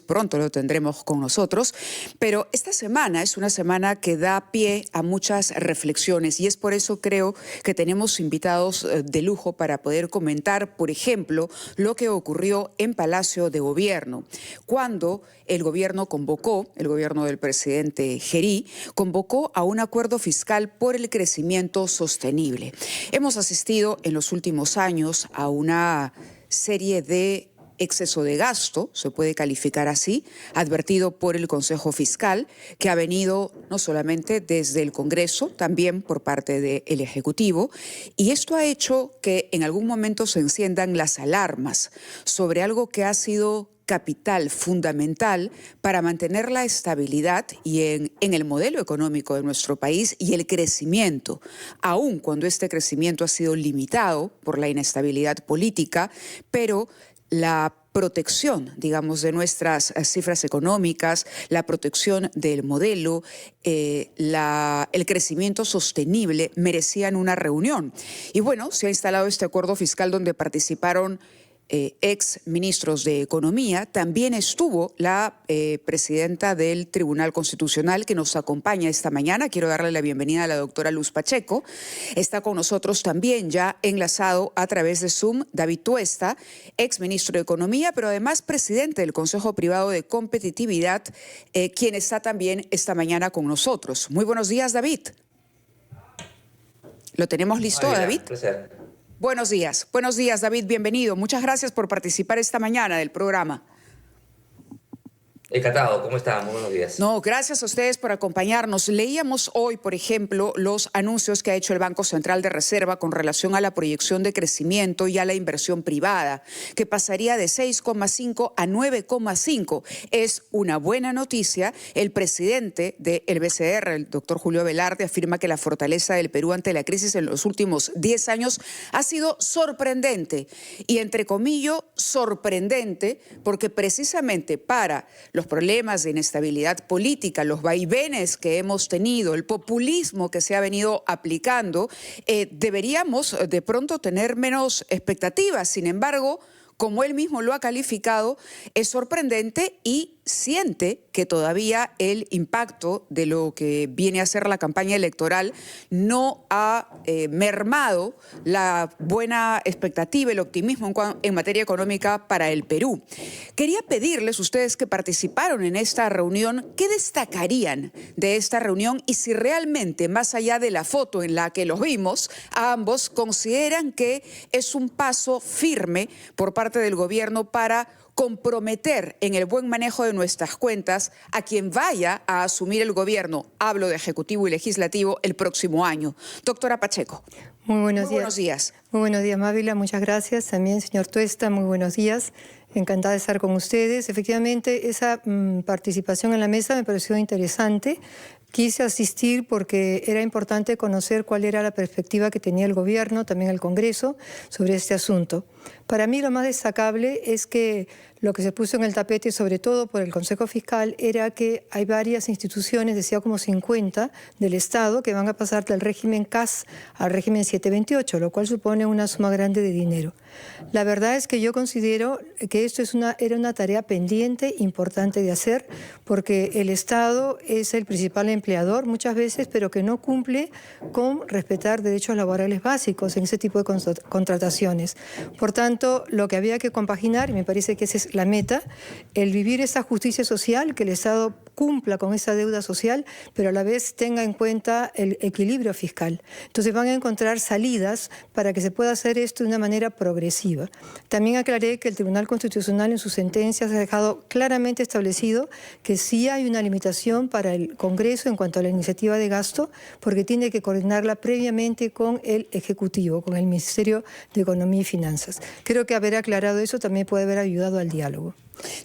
Pronto lo tendremos con nosotros, pero esta semana es una semana que da pie a muchas reflexiones y es por eso creo que tenemos invitados de lujo para poder comentar, por ejemplo, lo que ocurrió en Palacio de Gobierno, cuando el gobierno convocó, el gobierno del presidente Gerí, convocó a un acuerdo fiscal por el crecimiento sostenible. Hemos asistido en los últimos años a una serie de exceso de gasto, se puede calificar así, advertido por el Consejo Fiscal, que ha venido no solamente desde el Congreso, también por parte del Ejecutivo, y esto ha hecho que en algún momento se enciendan las alarmas sobre algo que ha sido capital, fundamental para mantener la estabilidad y en el modelo económico de nuestro país y el crecimiento, aun cuando este crecimiento ha sido limitado por la inestabilidad política, pero la protección, digamos, de nuestras cifras económicas, la protección del modelo, el crecimiento sostenible merecían una reunión. Y bueno, se ha instalado este acuerdo fiscal donde participaron ex ministros de Economía. También estuvo la presidenta del Tribunal Constitucional que nos acompaña esta mañana. Quiero darle la bienvenida a la doctora Luz Pacheco. Está con nosotros también ya enlazado a través de Zoom David Tuesta, ex ministro de Economía, pero además presidente del Consejo Privado de Competitividad, quien está también esta mañana con nosotros. Muy buenos días, David. ¿Lo tenemos listo, David? Placer. Buenos días, David, bienvenido. Muchas gracias por participar esta mañana del programa. Encantado, ¿cómo están? Muy buenos días. No, gracias a ustedes por acompañarnos. Leíamos hoy, por ejemplo, los anuncios que ha hecho el Banco Central de Reserva con relación a la proyección de crecimiento y a la inversión privada, que pasaría de 6,5 a 9,5. Es una buena noticia. El presidente del BCR, el doctor Julio Velarde, afirma que la fortaleza del Perú ante la crisis en los últimos 10 años ha sido sorprendente. Y entre comillas, sorprendente, porque precisamente para los problemas de inestabilidad política, los vaivenes que hemos tenido, el populismo que se ha venido aplicando, deberíamos de pronto tener menos expectativas. Sin embargo, como él mismo lo ha calificado, es sorprendente y siente que todavía el impacto de lo que viene a ser la campaña electoral no ha mermado la buena expectativa, el optimismo en materia económica para el Perú. Quería pedirles, ustedes que participaron en esta reunión, ¿qué destacarían de esta reunión? Y si realmente, más allá de la foto en la que los vimos, a ambos consideran que es un paso firme por parte del gobierno para comprometer en el buen manejo de nuestras cuentas a quien vaya a asumir el gobierno, hablo de Ejecutivo y Legislativo, el próximo año. Doctora Pacheco. Muy buenos días. Muy buenos días, Mávila. Muchas gracias. También, señor Tuesta, muy buenos días. Encantada de estar con ustedes. Efectivamente, esa participación en la mesa me pareció interesante. Quise asistir porque era importante conocer cuál era la perspectiva que tenía el gobierno, también el Congreso, sobre este asunto. Para mí lo más destacable es que lo que se puso en el tapete, sobre todo por el Consejo Fiscal, era que hay varias instituciones, decía como 50 del Estado, que van a pasar del régimen CAS al régimen 728, lo cual supone una suma grande de dinero. La verdad es que yo considero que esto era una tarea pendiente, importante de hacer, porque el Estado es el principal empleador muchas veces, pero que no cumple con respetar derechos laborales básicos en ese tipo de contrataciones. Por tanto, lo que había que compaginar, y me parece que esa es la meta, el vivir esa justicia social, que el Estado cumpla con esa deuda social, pero a la vez tenga en cuenta el equilibrio fiscal. Entonces van a encontrar salidas para que se pueda hacer esto de una manera progresiva. También aclaré que el Tribunal Constitucional en sus sentencias ha dejado claramente establecido que sí hay una limitación para el Congreso en cuanto a la iniciativa de gasto, porque tiene que coordinarla previamente con el Ejecutivo, con el Ministerio de Economía y Finanzas. Creo que haber aclarado eso también puede haber ayudado al diálogo.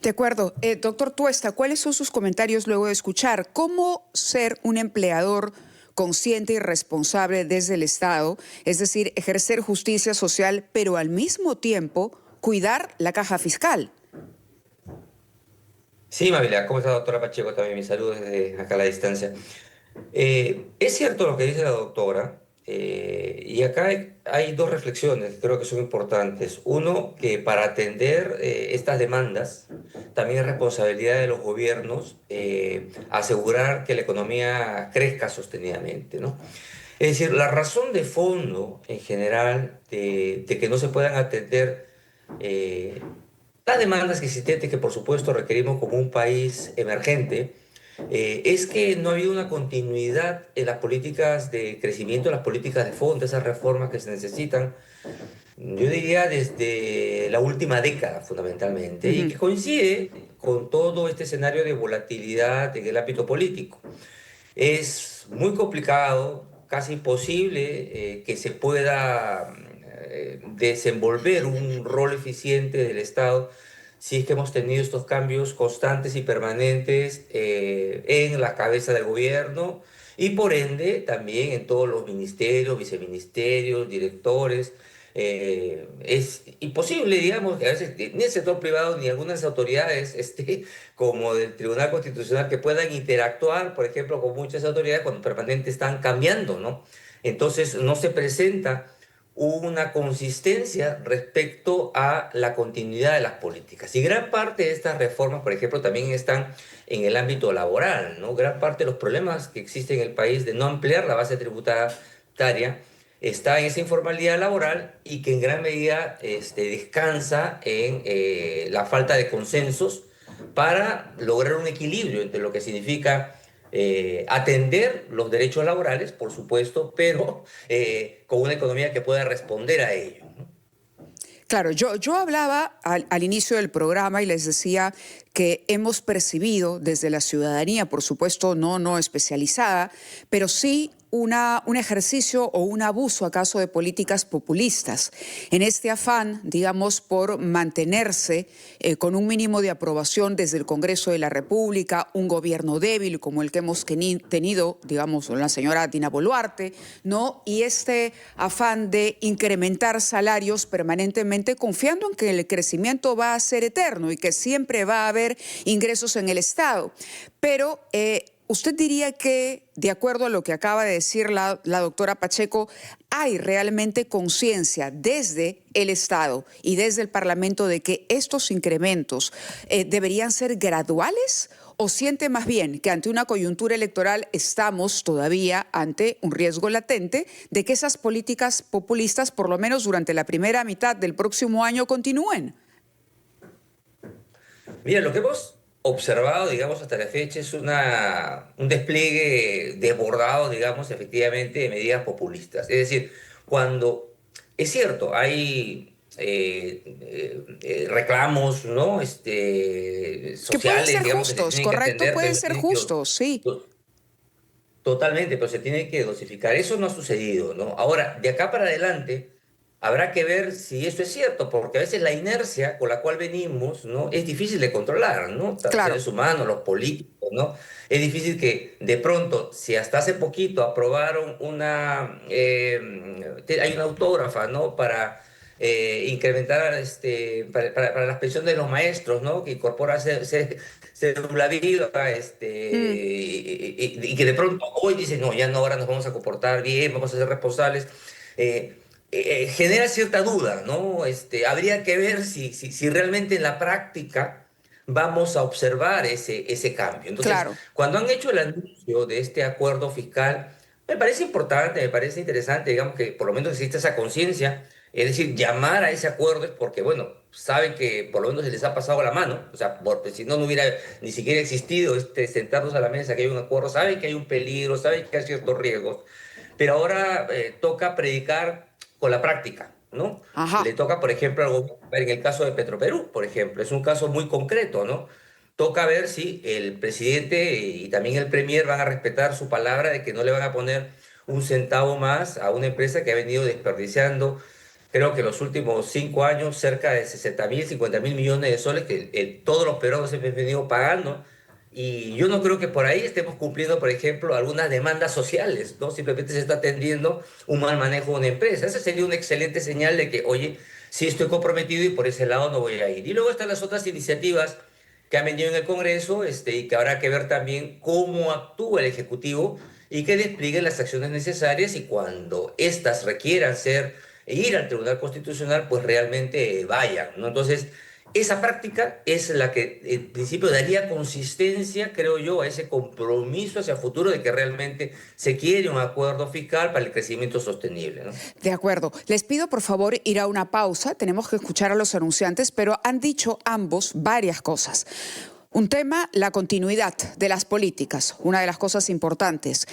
De acuerdo. Doctor Tuesta, ¿cuáles son sus comentarios luego de escuchar cómo ser un empleador consciente y responsable desde el Estado, es decir, ejercer justicia social, pero al mismo tiempo cuidar la caja fiscal? Sí, Mávila, ¿cómo está, doctora Pacheco? También mis saludos desde acá a la distancia. Es cierto lo que dice la doctora, Y acá hay dos reflexiones, creo que son importantes. Uno, que para atender estas demandas, también es responsabilidad de los gobiernos asegurar que la economía crezca sostenidamente, ¿no? Es decir, la razón de fondo en general de que no se puedan atender eh, las demandas existentes que por supuesto requerimos como un país emergente, es que no ha habido una continuidad en las políticas de crecimiento, en las políticas de fondo, esas reformas que se necesitan, yo diría desde la última década fundamentalmente, y que coincide con todo este escenario de volatilidad en el ámbito político. Es muy complicado, casi imposible, que se pueda desenvolver un rol eficiente del Estado si es que hemos tenido estos cambios constantes y permanentes en la cabeza del gobierno y por ende también en todos los ministerios, viceministerios, directores. Es imposible, digamos, que a veces ni el sector privado ni algunas autoridades como del Tribunal Constitucional que puedan interactuar, por ejemplo, con muchas autoridades cuando permanentemente están cambiando, ¿no? Entonces no se presenta una consistencia respecto a la continuidad de las políticas. Y gran parte de estas reformas, por ejemplo, también están en el ámbito laboral, ¿no? Gran parte de los problemas que existen en el país de no ampliar la base tributaria está en esa informalidad laboral y que en gran medida descansa en la falta de consensos para lograr un equilibrio entre lo que significa atender los derechos laborales, por supuesto, pero con una economía que pueda responder a ello, ¿no? Claro, yo hablaba al inicio del programa y les decía que hemos percibido desde la ciudadanía, por supuesto no especializada, pero sí un ejercicio o un abuso acaso de políticas populistas. En este afán, digamos, por mantenerse con un mínimo de aprobación desde el Congreso de la República, un gobierno débil como el que hemos tenido, digamos, la señora Dina Boluarte, ¿no? Y este afán de incrementar salarios permanentemente, confiando en que el crecimiento va a ser eterno y que siempre va a haber ingresos en el Estado. Pero ¿usted diría que, de acuerdo a lo que acaba de decir la doctora Pacheco, hay realmente conciencia desde el Estado y desde el Parlamento de que estos incrementos deberían ser graduales? ¿O siente más bien que ante una coyuntura electoral estamos todavía ante un riesgo latente de que esas políticas populistas, por lo menos durante la primera mitad del próximo año, continúen? Mira, lo que hemos observado, digamos, hasta la fecha es un despliegue desbordado, digamos, efectivamente, de medidas populistas. Es decir, cuando es cierto, hay reclamos, ¿no? Que pueden Sociales, ser digamos, que se justos, tienen que correcto, atender, pueden pero ser justos, sí. totalmente, pero se tiene que dosificar. Eso no ha sucedido, ¿no? Ahora, de acá para adelante, habrá que ver si eso es cierto, porque a veces la inercia con la cual venimos, ¿no? Es difícil de controlar, ¿no? Los Claro. seres humanos, los políticos, ¿no? Es difícil que de pronto, si hasta hace poquito aprobaron hay una autógrafa, ¿no? Para incrementar, para las pensiones de los maestros, ¿no? Que incorpora cédula viva, y que de pronto hoy dicen, no, ya no, ahora nos vamos a comportar bien, vamos a ser responsables. Genera cierta duda, ¿no? Habría que ver si realmente en la práctica vamos a observar ese cambio. Entonces, Claro. cuando han hecho el anuncio de este acuerdo fiscal, me parece importante, me parece interesante, digamos, que por lo menos existe esa conciencia, es decir, llamar a ese acuerdo es porque, bueno, saben que por lo menos se les ha pasado la mano, o sea, porque si no, no hubiera ni siquiera existido sentarnos a la mesa, que hay un acuerdo, saben que hay un peligro, saben que hay ciertos riesgos, pero ahora toca predicar con la práctica, ¿no? Le Ajá. toca, por ejemplo, al gobierno, en el caso de Petroperú, por ejemplo, es un caso muy concreto, ¿no? Toca ver si el presidente y también el premier van a respetar su palabra de que no le van a poner un centavo más a una empresa que ha venido desperdiciando, creo que en los últimos 5 años, cerca de 60.000, 50.000 millones de soles que todos los peruanos hemos venido pagando. Y yo no creo que por ahí estemos cumpliendo, por ejemplo, algunas demandas sociales, ¿no? Simplemente se está atendiendo un mal manejo de una empresa. Esa sería una excelente señal de que, oye, sí estoy comprometido y por ese lado no voy a ir. Y luego están las otras iniciativas que han venido en el Congreso, y que habrá que ver también cómo actúa el Ejecutivo y que desplieguen las acciones necesarias y cuando éstas requieran ir al Tribunal Constitucional, pues realmente vayan, ¿no? Entonces, esa práctica es la que en principio daría consistencia, creo yo, a ese compromiso hacia el futuro de que realmente se quiere un acuerdo fiscal para el crecimiento sostenible, ¿no? De acuerdo. Les pido por favor ir a una pausa. Tenemos que escuchar a los anunciantes, pero han dicho ambos varias cosas. Un tema, la continuidad de las políticas, una de las cosas importantes.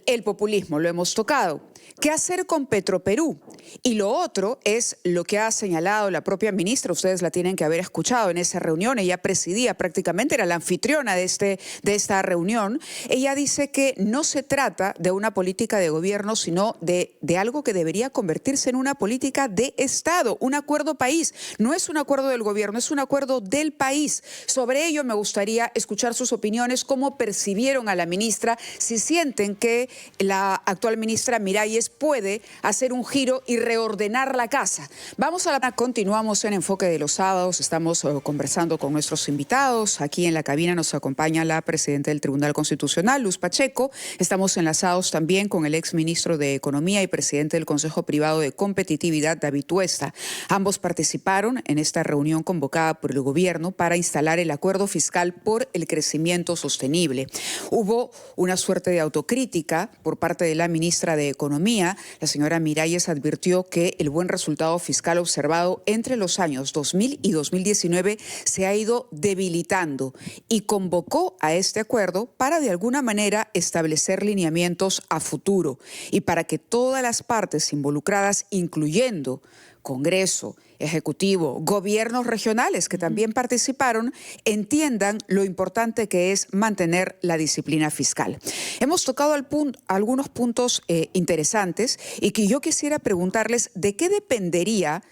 El populismo, lo hemos tocado. ¿Qué hacer con Petroperú? Y lo otro es lo que ha señalado la propia ministra, ustedes la tienen que haber escuchado en esa reunión, ella presidía prácticamente, era la anfitriona de esta reunión. Ella dice que no se trata de una política de gobierno, sino de algo que debería convertirse en una política de Estado, un acuerdo país. No es un acuerdo del gobierno, es un acuerdo del país. Sobre ello me gustaría escuchar sus opiniones, cómo percibieron a la ministra, si sienten que la actual ministra Miralles puede hacer un giro y reordenar la casa. Continuamos en Enfoque de los Sábados, estamos conversando con nuestros invitados. Aquí en la cabina nos acompaña la presidenta del Tribunal Constitucional, Luz Pacheco. Estamos enlazados también con el exministro de Economía y presidente del Consejo Privado de Competitividad, David Tuesta. Ambos participaron en esta reunión convocada por el gobierno para instalar el acuerdo fiscal por el crecimiento sostenible. Hubo una suerte de autocrítica por parte de la ministra de Economía. La señora Miralles advirtió que el buen resultado fiscal observado entre los años 2000 y 2019 se ha ido debilitando y convocó a este acuerdo para de alguna manera establecer lineamientos a futuro y para que todas las partes involucradas, incluyendo Congreso, Ejecutivo, gobiernos regionales que también participaron, entiendan lo importante que es mantener la disciplina fiscal. Hemos tocado algunos puntos interesantes y que yo quisiera preguntarles de qué dependería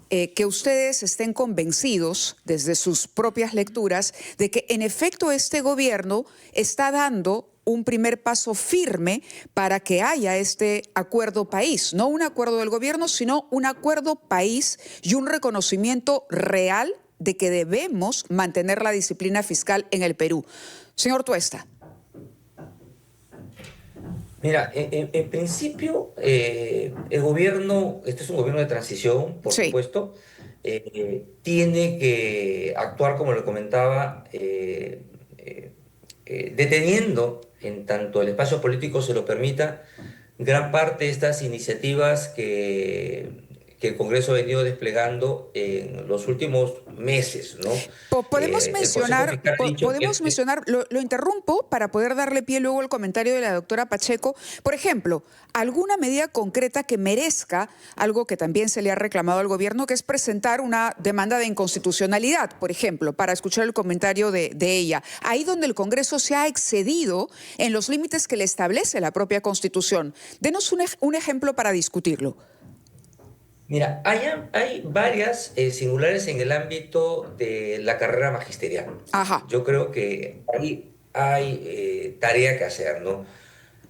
que ustedes estén convencidos desde sus propias lecturas de que en efecto este gobierno está dando un primer paso firme para que haya este acuerdo país, no un acuerdo del gobierno, sino un acuerdo país y un reconocimiento real de que debemos mantener la disciplina fiscal en el Perú. Señor Tuesta. Mira, en principio, el gobierno, este es un gobierno de transición, por supuesto, tiene que actuar, como le comentaba, deteniendo, en tanto el espacio político se lo permita, gran parte de estas iniciativas que el Congreso ha venido desplegando en los últimos meses, ¿no? Podemos mencionar, lo interrumpo para poder darle pie luego al comentario de la doctora Pacheco. Por ejemplo, alguna medida concreta que merezca algo que también se le ha reclamado al gobierno, que es presentar una demanda de inconstitucionalidad, por ejemplo, para escuchar el comentario de ella. Ahí donde el Congreso se ha excedido en los límites que le establece la propia Constitución. Denos un ejemplo para discutirlo. Mira, hay varias singulares en el ámbito de la carrera magisterial. Ajá. Yo creo que ahí hay tarea que hacer, ¿no?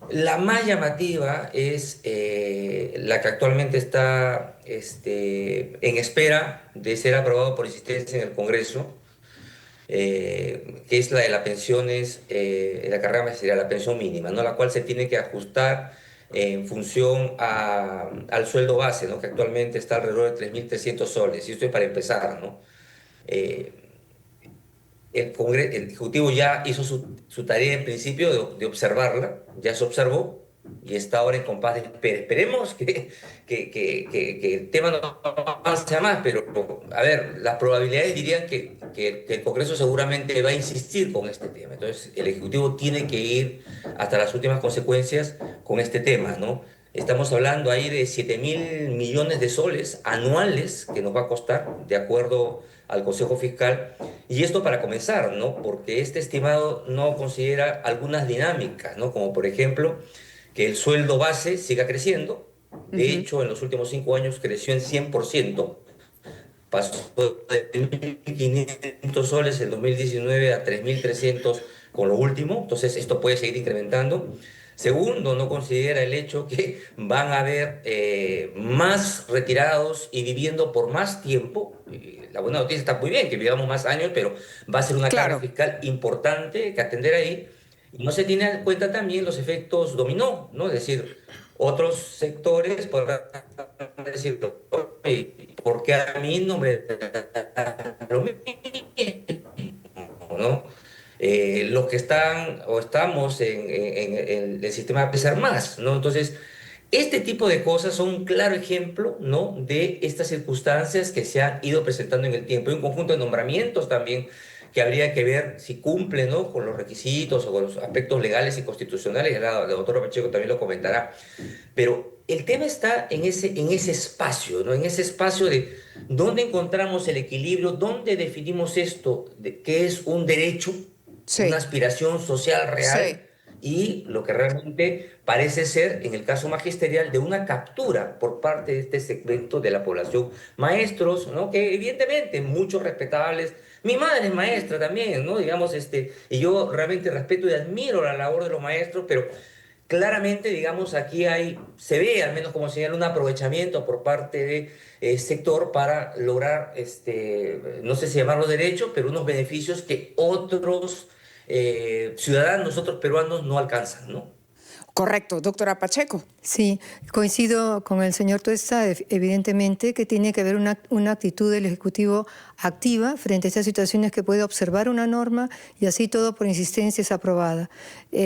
La más llamativa es la que actualmente está en espera de ser aprobado por insistencia en el Congreso, que es la de las pensiones, la carrera magisterial, la pensión mínima, ¿no? La cual se tiene que ajustar en función al sueldo base, ¿no? Que actualmente está alrededor de 3.300 soles. Y esto es para empezar, ¿no? El Ejecutivo ya hizo su tarea en principio de observarla, ya se observó y está ahora en compás de espera. Esperemos que el tema no avance más, pero a ver, las probabilidades dirían que el Congreso seguramente va a insistir con este tema. Entonces, el Ejecutivo tiene que ir hasta las últimas consecuencias con este tema, ¿no? Estamos hablando ahí de 7.000 millones de soles anuales que nos va a costar, de acuerdo al Consejo Fiscal. Y esto para comenzar, ¿no? Porque este estimado no considera algunas dinámicas, ¿no? Como por ejemplo, que el sueldo base siga creciendo. De hecho, en los últimos 5 años creció en 100%. Pasó de 1.500 soles en 2019 a 3.300 con lo último. Entonces, esto puede seguir incrementando. Segundo, no considera el hecho que van a haber más retirados y viviendo por más tiempo. La buena noticia está muy bien, que vivamos más años, pero va a ser una carga fiscal importante que atender ahí. Y no se tiene en cuenta también los efectos dominó, ¿no? Es decir, otros sectores podrán decir, "Oye, ¿por qué a mí no me da lo mismo?", ¿no? Los que están o estamos en el sistema de pesar más, ¿no? Entonces, este tipo de cosas son un claro ejemplo, ¿no?, de estas circunstancias que se han ido presentando en el tiempo. Hay un conjunto de nombramientos también que habría que ver si cumplen, ¿no?, con los requisitos o con los aspectos legales y constitucionales. La doctora Pacheco también lo comentará. Pero el tema está en ese espacio, ¿no? En ese espacio de dónde encontramos el equilibrio, dónde definimos esto, de, que es un derecho, una Sí, aspiración social sí. real, y lo que realmente parece ser, en el caso magisterial, de una captura por parte de este segmento de la población. Maestros, ¿no?, que evidentemente muchos respetables. Mi madre es maestra también, ¿no? Digamos, y yo realmente respeto y admiro la labor de los maestros, pero claramente, digamos, aquí se ve, al menos como señala, un aprovechamiento por parte del sector para lograr, no sé si llamarlo derechos, pero unos beneficios que otros ciudadanos, otros peruanos no alcanzan, ¿no? Correcto, doctora Pacheco. Sí, coincido con el señor Tuesta, evidentemente que tiene que haber una actitud del Ejecutivo activa frente a estas situaciones, que puede observar una norma y así todo por insistencia es aprobada.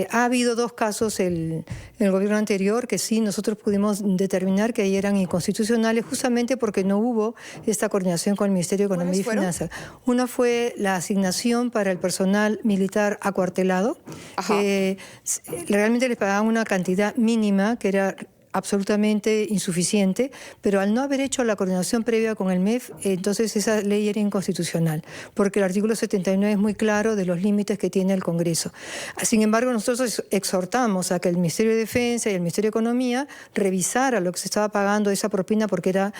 Ha habido dos casos en el gobierno anterior que sí nosotros pudimos determinar que eran inconstitucionales, justamente porque no hubo esta coordinación con el Ministerio de Economía y Finanzas. Una fue la asignación para el personal militar acuartelado, que realmente les pagaban una cantidad mínima que era absolutamente insuficiente, pero al no haber hecho la coordinación previa con el MEF, entonces esa ley era inconstitucional, porque el artículo 79 es muy claro de los límites que tiene el Congreso. Sin embargo, nosotros exhortamos a que el Ministerio de Defensa y el Ministerio de Economía revisara lo que se estaba pagando esa propina, porque era,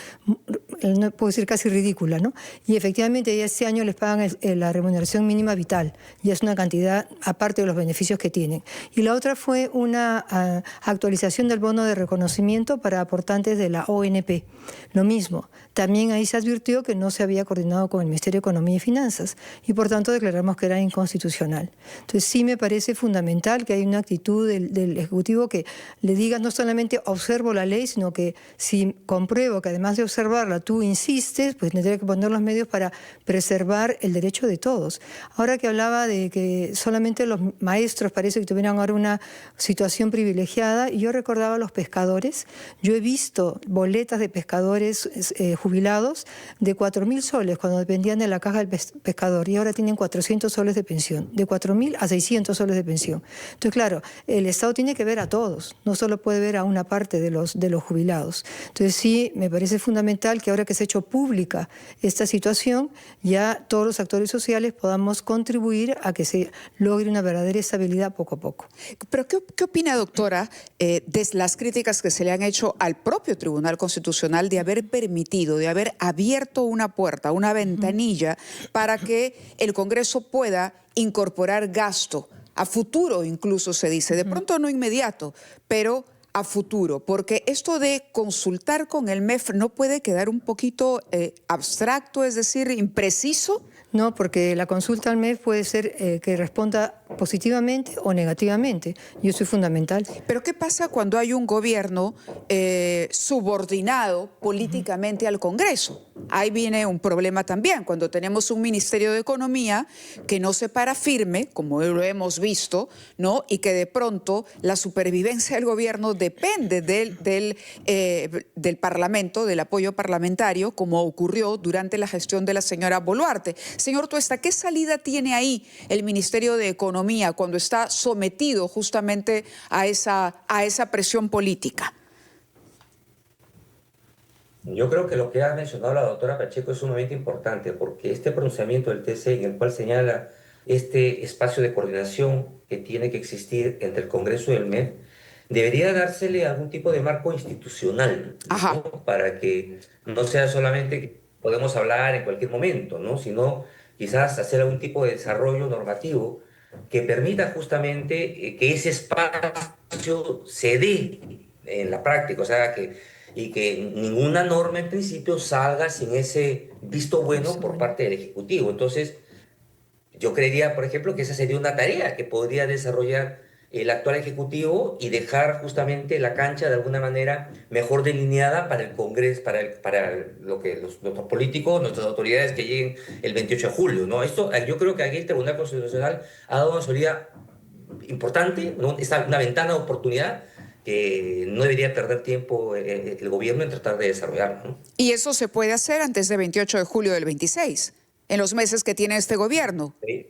no puedo decir, casi ridícula, ¿no? Y efectivamente ya este año les pagan la remuneración mínima vital, y es una cantidad aparte de los beneficios que tienen. Y la otra fue una actualización del bono de reconocimiento para aportantes de la ONP. Lo mismo, también ahí se advirtió que no se había coordinado con el Ministerio de Economía y Finanzas y por tanto declaramos que era inconstitucional. Entonces sí me parece fundamental que haya una actitud del Ejecutivo que le diga no solamente observo la ley, sino que si compruebo que además de observarla tú insistes, pues tendré que poner los medios para preservar el derecho de todos. Ahora que hablaba de que solamente los maestros parece que tuvieran ahora una situación privilegiada, y yo recordaba a los pescadores. Yo he visto boletas de pescadores jubilados de 4.000 soles cuando dependían de la caja del pescador, y ahora tienen 400 soles de pensión, de 4.000 a 600 soles de pensión. Entonces, claro, el Estado tiene que ver a todos, no solo puede ver a una parte de los jubilados. Entonces sí, me parece fundamental que ahora que se ha hecho pública esta situación, ya todos los actores sociales podamos contribuir a que se logre una verdadera estabilidad poco a poco. Pero ¿qué opina, doctora, de las críticas que se le han hecho al propio Tribunal Constitucional de haber permitido, de haber abierto una puerta, una ventanilla para que el Congreso pueda incorporar gasto a futuro, incluso se dice, de pronto no inmediato, pero a futuro? Porque esto de consultar con el MEF no puede quedar un poquito abstracto, es decir, impreciso. No, porque la consulta al MEF puede ser que responda positivamente o negativamente, y eso es fundamental. Pero ¿qué pasa cuando hay un gobierno subordinado políticamente al Congreso? Ahí viene un problema también, cuando tenemos un Ministerio de Economía que no se para firme, como lo hemos visto, ¿no? Y que de pronto la supervivencia del gobierno depende del Parlamento, del apoyo parlamentario, como ocurrió durante la gestión de la señora Boluarte. Señor Tuesta, ¿qué salida tiene ahí el Ministerio de Economía cuando está sometido justamente a esa presión política? Yo creo que lo que ha mencionado la doctora Pacheco es sumamente importante, porque este pronunciamiento del TC, en el cual señala este espacio de coordinación que tiene que existir entre el Congreso y el MEF, debería dársele algún tipo de marco institucional, ¿no? Para que no sea solamente que podemos hablar en cualquier momento, ¿no? Sino quizás hacer algún tipo de desarrollo normativo que permita justamente que ese espacio se dé en la práctica, o sea, y que ninguna norma en principio salga sin ese visto bueno por parte del Ejecutivo. Entonces, Yo creería, por ejemplo, que esa sería una tarea que podría desarrollar el actual Ejecutivo y dejar justamente la cancha de alguna manera mejor delineada para el Congreso, para lo que nuestros políticos, nuestras autoridades que lleguen el 28 de julio, ¿no? Esto, yo creo que aquí el Tribunal Constitucional ha dado una salida importante, ¿no? Una ventana de oportunidad que no debería perder tiempo el gobierno en tratar de desarrollar, ¿no? Y eso se puede hacer antes del 28 de julio del 26, en los meses que tiene este gobierno. Sí.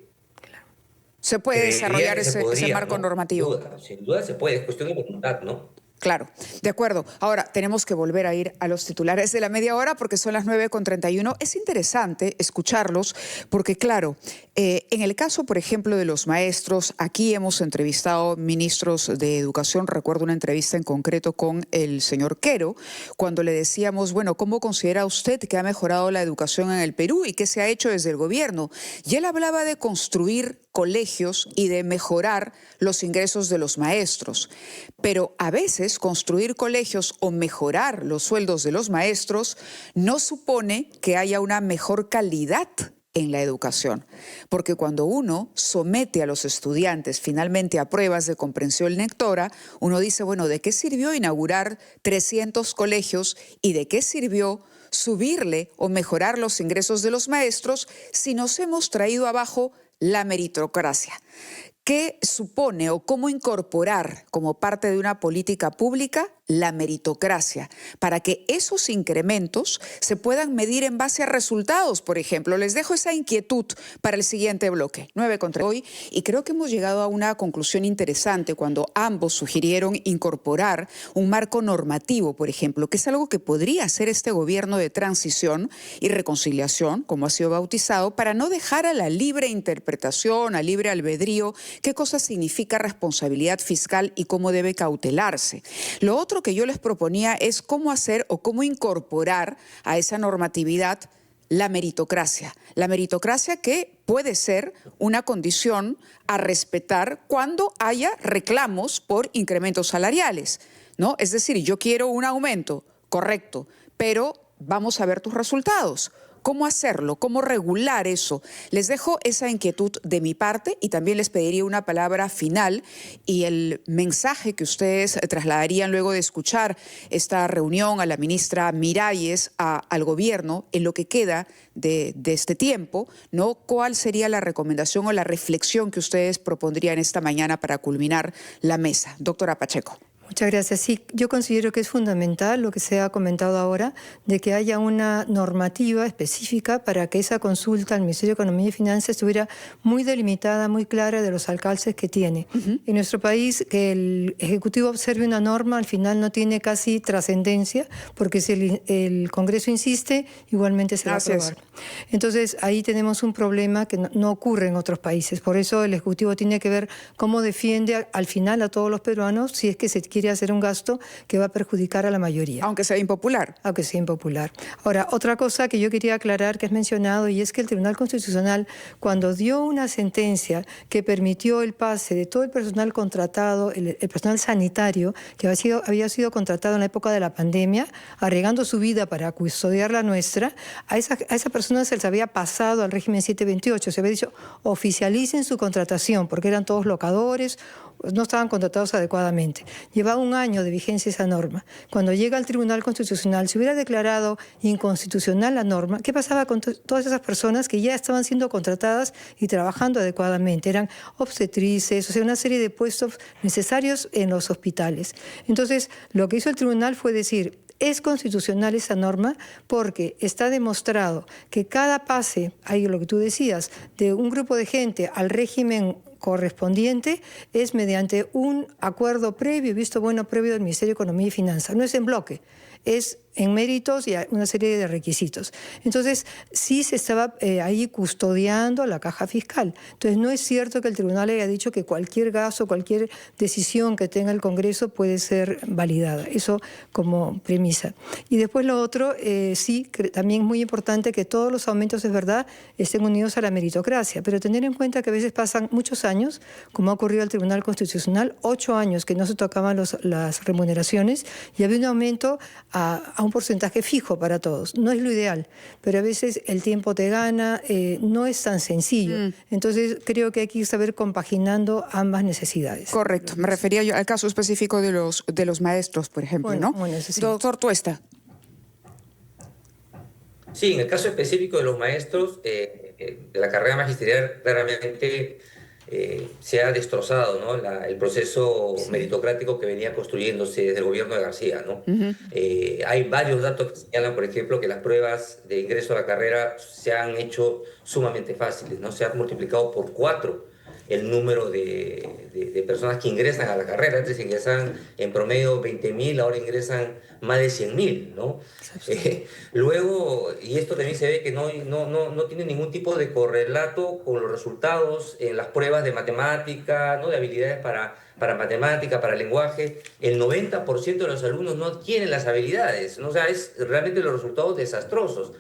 Se puede desarrollar ese marco normativo. Sin duda se puede, es cuestión de voluntad, ¿no? Claro, de acuerdo. Ahora, tenemos que volver a ir a los titulares de la media hora porque son las 9:31. Es interesante escucharlos porque, claro, en el caso, por ejemplo, de los maestros, aquí hemos entrevistado ministros de educación. Recuerdo una entrevista en concreto con el señor Quero, cuando le decíamos, bueno, ¿cómo considera usted que ha mejorado la educación en el Perú y qué se ha hecho desde el gobierno? Y él hablaba de construir colegios y de mejorar los ingresos de los maestros. Pero a veces construir colegios o mejorar los sueldos de los maestros no supone que haya una mejor calidad en la educación, porque cuando uno somete a los estudiantes finalmente a pruebas de comprensión lectora, uno dice, bueno, ¿de qué sirvió inaugurar 300 colegios y de qué sirvió subirle o mejorar los ingresos de los maestros si nos hemos traído abajo la meritocracia? ¿Qué supone o cómo incorporar como parte de una política pública la meritocracia para que esos incrementos se puedan medir en base a resultados, por ejemplo? Les dejo esa inquietud para el siguiente bloque. 9:30 hoy, y creo que hemos llegado a una conclusión interesante cuando ambos sugirieron incorporar un marco normativo, por ejemplo, que es algo que podría hacer este gobierno de transición y reconciliación, como ha sido bautizado, para no dejar a la libre interpretación, al libre albedrío, qué cosa significa responsabilidad fiscal y cómo debe cautelarse. Lo otro que yo les proponía es cómo hacer o cómo incorporar a esa normatividad la meritocracia que puede ser una condición a respetar cuando haya reclamos por incrementos salariales, ¿no? Es decir, yo quiero un aumento, correcto, pero vamos a ver tus resultados. ¿Cómo hacerlo? ¿Cómo regular eso? Les dejo esa inquietud de mi parte y también les pediría una palabra final y el mensaje que ustedes trasladarían luego de escuchar esta reunión a la ministra Miralles, al gobierno, en lo que queda de este tiempo, ¿no? ¿Cuál sería la recomendación o la reflexión que ustedes propondrían esta mañana para culminar la mesa? Doctora Pacheco. Muchas gracias. Sí, yo considero que es fundamental lo que se ha comentado ahora, de que haya una normativa específica para que esa consulta al Ministerio de Economía y Finanzas estuviera muy delimitada, muy clara de los alcances que tiene. En nuestro país, que el Ejecutivo observe una norma al final no tiene casi trascendencia, porque si el Congreso insiste, igualmente se va a aprobar. Entonces, ahí tenemos un problema que no ocurre en otros países. Por eso el Ejecutivo tiene que ver cómo defiende al final a todos los peruanos si es que se quiere hacer un gasto que va a perjudicar a la mayoría. Aunque sea impopular. Aunque sea impopular. Ahora, otra cosa que yo quería aclarar que has mencionado, y es que el Tribunal Constitucional, cuando dio una sentencia que permitió el pase de todo el personal contratado, el personal sanitario, que había sido contratado en la época de la pandemia, arriesgando su vida para custodiar la nuestra, a esa persona se les había pasado al régimen 728, se había dicho, oficialicen su contratación, porque eran todos locadores, no estaban contratados adecuadamente. Llevaba un año de vigencia esa norma. Cuando llega al Tribunal Constitucional, si hubiera declarado inconstitucional la norma, ¿qué pasaba con todas esas personas que ya estaban siendo contratadas y trabajando adecuadamente? Eran obstetrices, o sea, una serie de puestos necesarios en los hospitales. Entonces, lo que hizo el tribunal fue decir, es constitucional esa norma porque está demostrado que cada pase, ahí lo que tú decías, de un grupo de gente al régimen correspondiente es mediante un acuerdo previo, visto bueno previo del Ministerio de Economía y Finanzas. No es en bloque, es en méritos y una serie de requisitos. Entonces, sí se estaba ahí custodiando la caja fiscal. Entonces, no es cierto que el tribunal haya dicho que cualquier gasto, cualquier decisión que tenga el Congreso puede ser validada. Eso como premisa. Y después lo otro, sí, también es muy importante que todos los aumentos, es verdad, estén unidos a la meritocracia, pero tener en cuenta que a veces pasan muchos años, como ha ocurrido al Tribunal Constitucional, 8 años que no se tocaban las remuneraciones y había un aumento a un porcentaje fijo para todos. No es lo ideal, pero a veces el tiempo te gana, no es tan sencillo. Entonces creo que hay que saber compaginando ambas necesidades. Correcto, me refería yo al caso específico de los maestros, por ejemplo, Bueno, ¿no? bueno, sí. Doctor Tuesta. Sí, en el caso específico de los maestros, de la carrera magisterial claramente se ha destrozado, ¿no? El proceso meritocrático que venía construyéndose desde el gobierno de García, ¿no? Hay varios datos que señalan, por ejemplo, que las pruebas de ingreso a la carrera se han hecho sumamente fáciles, ¿no? Se ha multiplicado por 4 el número de personas que ingresan a la carrera. Antes ingresaban en promedio 20.000, ahora ingresan más de 100.000, ¿no? Luego, y esto también se ve que no tiene ningún tipo de correlato con los resultados en las pruebas de matemática, ¿no? De habilidades para matemática, para lenguaje. El 90% de los alumnos no adquieren las habilidades, ¿no? O sea, es realmente los resultados desastrosos.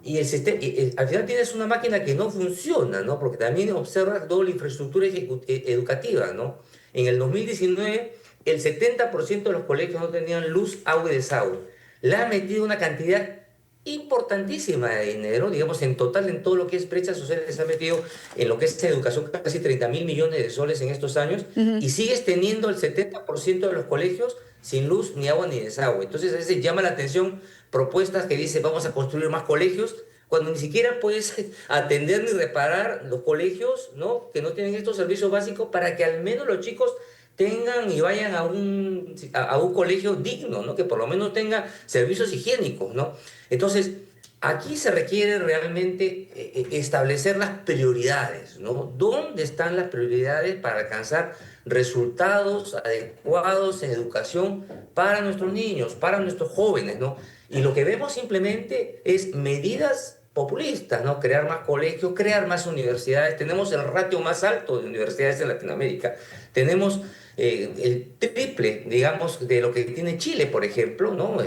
Y al final tienes una máquina que no funciona, ¿no? Porque también observas toda la infraestructura educativa, ¿no? En el 2019, el 70% de los colegios no tenían luz, agua y desagüe. Le han metido una cantidad importantísima de dinero, digamos, en total, en todo lo que es brecha social, se ha metido en lo que es educación casi 30.000 millones de soles en estos años, y sigues teniendo el 70% de los colegios sin luz, ni agua, ni desagüe. Entonces, a veces llama la atención propuestas que dicen vamos a construir más colegios, cuando ni siquiera puedes atender ni reparar los colegios, ¿no? Que no tienen estos servicios básicos para que al menos los chicos tengan y vayan a un colegio digno, ¿no? Que por lo menos tenga servicios higiénicos, ¿no? Entonces, aquí se requiere realmente establecer las prioridades, ¿no? ¿Dónde están las prioridades para alcanzar resultados adecuados en educación para nuestros niños, para nuestros jóvenes, ¿no? Y lo que vemos simplemente es medidas populistas, ¿no? Crear más colegios, crear más universidades. Tenemos el ratio más alto de universidades en Latinoamérica. Tenemos el triple, digamos, de lo que tiene Chile, por ejemplo, ¿no?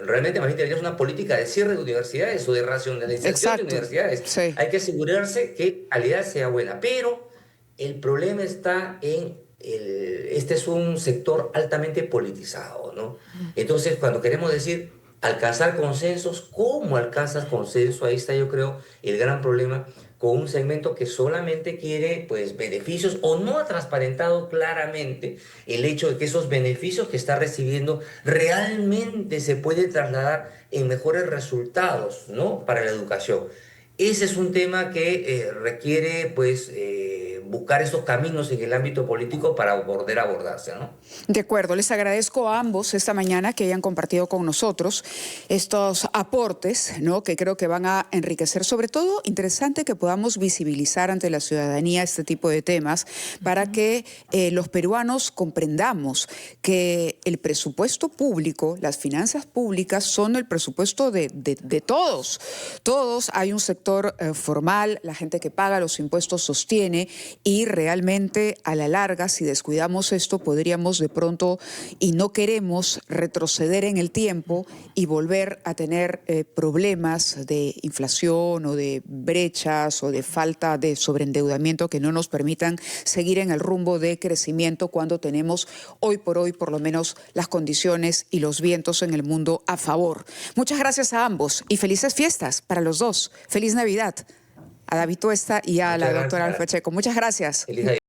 Realmente, más bien, debería ser una política de cierre de universidades o de racionalización de universidades. Sí. Hay que asegurarse que la calidad sea buena, pero el problema está en este es un sector altamente politizado, ¿no? Entonces, cuando queremos decir alcanzar consensos, ¿cómo alcanzas consenso? Ahí está, yo creo, el gran problema con un segmento que solamente quiere, pues, beneficios, o no ha transparentado claramente el hecho de que esos beneficios que está recibiendo realmente se pueden trasladar en mejores resultados, ¿no? Para la educación. Ese es un tema que requiere, pues, buscar esos caminos en el ámbito político para poder abordarse, ¿no? De acuerdo, les agradezco a ambos esta mañana que hayan compartido con nosotros estos aportes, ¿no? Que creo que van a enriquecer. Sobre todo, interesante que podamos visibilizar ante la ciudadanía este tipo de temas para que los peruanos comprendamos que el presupuesto público, las finanzas públicas son el presupuesto de todos. Todos, hay un sector formal, la gente que paga los impuestos sostiene, y realmente a la larga, si descuidamos esto, podríamos de pronto, y no queremos, retroceder en el tiempo y volver a tener problemas de inflación o de brechas o de falta de sobreendeudamiento que no nos permitan seguir en el rumbo de crecimiento cuando tenemos hoy por lo menos las condiciones y los vientos en el mundo a favor. Muchas gracias a ambos y felices fiestas para los dos. Feliz Navidad a David Tuesta y a la doctora Alfa Checo. Muchas gracias.